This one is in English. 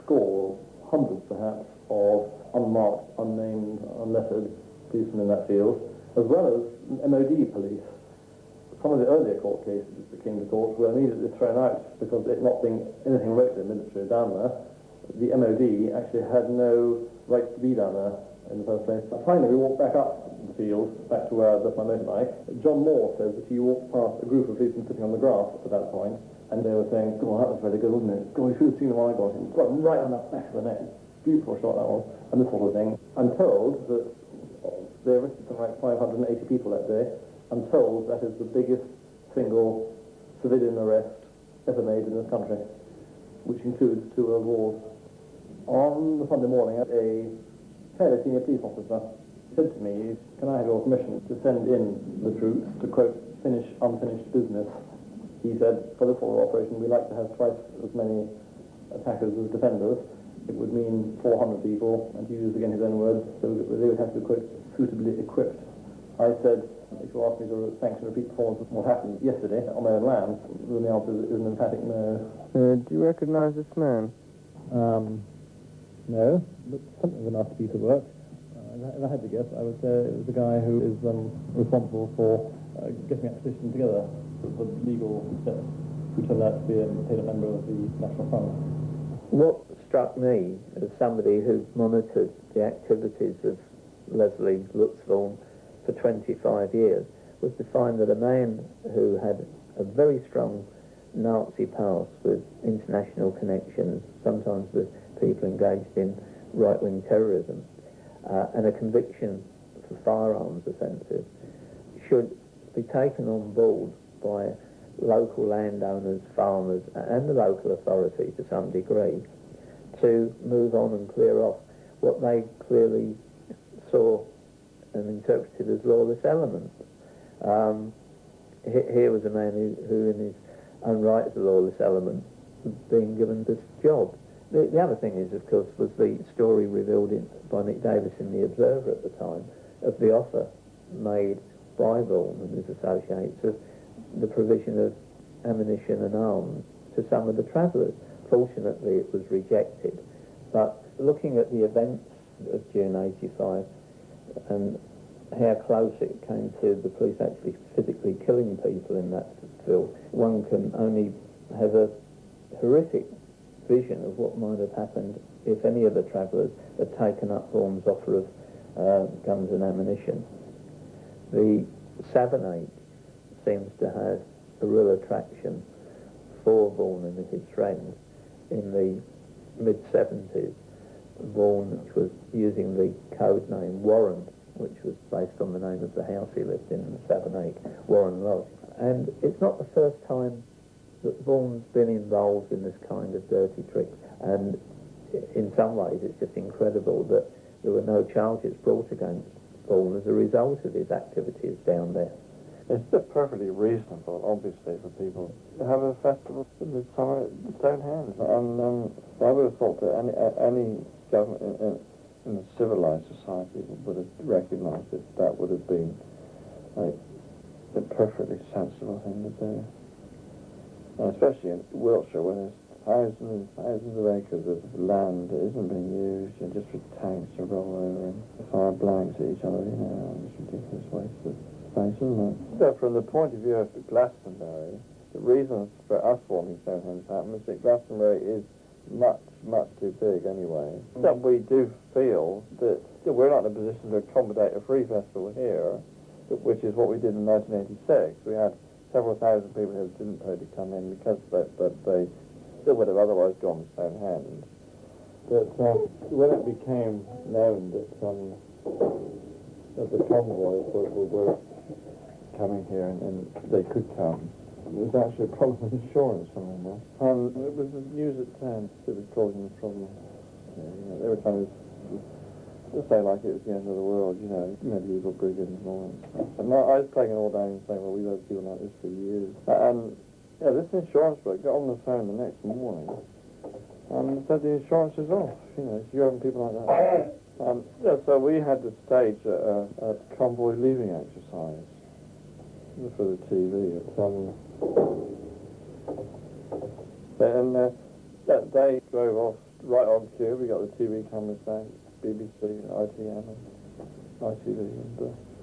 scores, hundreds perhaps, of unmarked, unnamed, unlettered policemen in that field, as well as MOD police. Some of the earlier court cases that came to court were immediately thrown out because it not being anything remotely military down there. The MOD actually had no right to be down there in the first place. Finally, we walked back up the field, back to where I left my motorbike. John Moore says that he walked past a group of policemen sitting on the grass at that point, and they were saying, "Oh, that was very good, wasn't it? God, you should have seen the one I got him. Got him right on the back of the neck. Beautiful shot, that was." And this sort of thing. I'm told that they arrested something like 580 people that day. I'm told that is the biggest single civilian arrest ever made in this country, which includes 2 world wars. On the Sunday morning, a fairly senior police officer said to me, "Can I have your permission to send in the troops to, quote, finish unfinished business?" He said, "For this sort of operation, we like to have twice as many attackers as defenders. It would mean 400 people," and to use again his own words, so they would have to be, quote, suitably equipped. I said, "If you ask me to sanction a repeat performance of what happened yesterday on my own land," then the answer is an emphatic no. Do you recognise this man? No, but something of an piece of work. If I had to guess, I would say it was the guy who is responsible for getting that petition together, the legal steps, who turned out to be a paid member of the National Front. What struck me as somebody who monitored the activities of Leslie Luxvaughan for 25 years was to find that a man who had a very strong Nazi past with international connections, sometimes with people engaged in right-wing terrorism, and a conviction for firearms offences, should be taken on board by local landowners, farmers, and the local authority to some degree, to move on and clear off what they clearly saw and interpreted as lawless elements. Here was a man who in his own right as a lawless element, being given this job. The other thing is, of course, was the story revealed by Nick Davis in The Observer at the time of the offer made by Vaughan and his associates of the provision of ammunition and arms to some of the travellers. Fortunately, it was rejected. But looking at the events of June 85 and how close it came to the police actually physically killing people in that field, one can only have a horrific vision of what might have happened if any of the travellers had taken up Vaughan's offer of guns and ammunition. The Savernake seems to have a real attraction for Vaughan and his friends. In the mid-70s, Vaughan was using the code name Warren, which was based on the name of the house he lived in the Savernake, Warren Lodge. And it's not the first time that Vaughan's been involved in this kind of dirty trick. And in some ways, it's just incredible that there were no charges brought against Vaughan as a result of his activities down there. It's just perfectly reasonable, obviously, for people to have a festival in the summer at Stonehenge. And I would have thought that any government in a civilised society would have recognised that that would have been like a perfectly sensible thing to do. And especially in Wiltshire, where there's thousands and thousands of acres of land that isn't being used, just for tanks to roll over and fire blanks at each other, it's a ridiculous waste of space, isn't it? So from the point of view of Glastonbury, the reason for us wanting Stonehenge to happen is that Glastonbury is much, much too big anyway. That we do feel that we're not in a position to accommodate a free festival here, which is what we did in 1986. We had several thousand people who didn't pay to come in because they still would have otherwise gone to Stonehenge. But when it became known that the convoy were coming here and they could come, there was actually a problem with insurance from them. It was the news at 10 that was causing the problem. They were trying to just say like it was the end of the world, medieval brigands and all that stuff. And I was taking it all down and saying, well, we've had people like this for years. And this insurance broker got on the phone the next morning and said the insurance is off. You're having people like that. So we had to stage a convoy leaving exercise for the TV. And they drove off right on cue. We got the TV cameras back, BBC, ITN, and ITV, and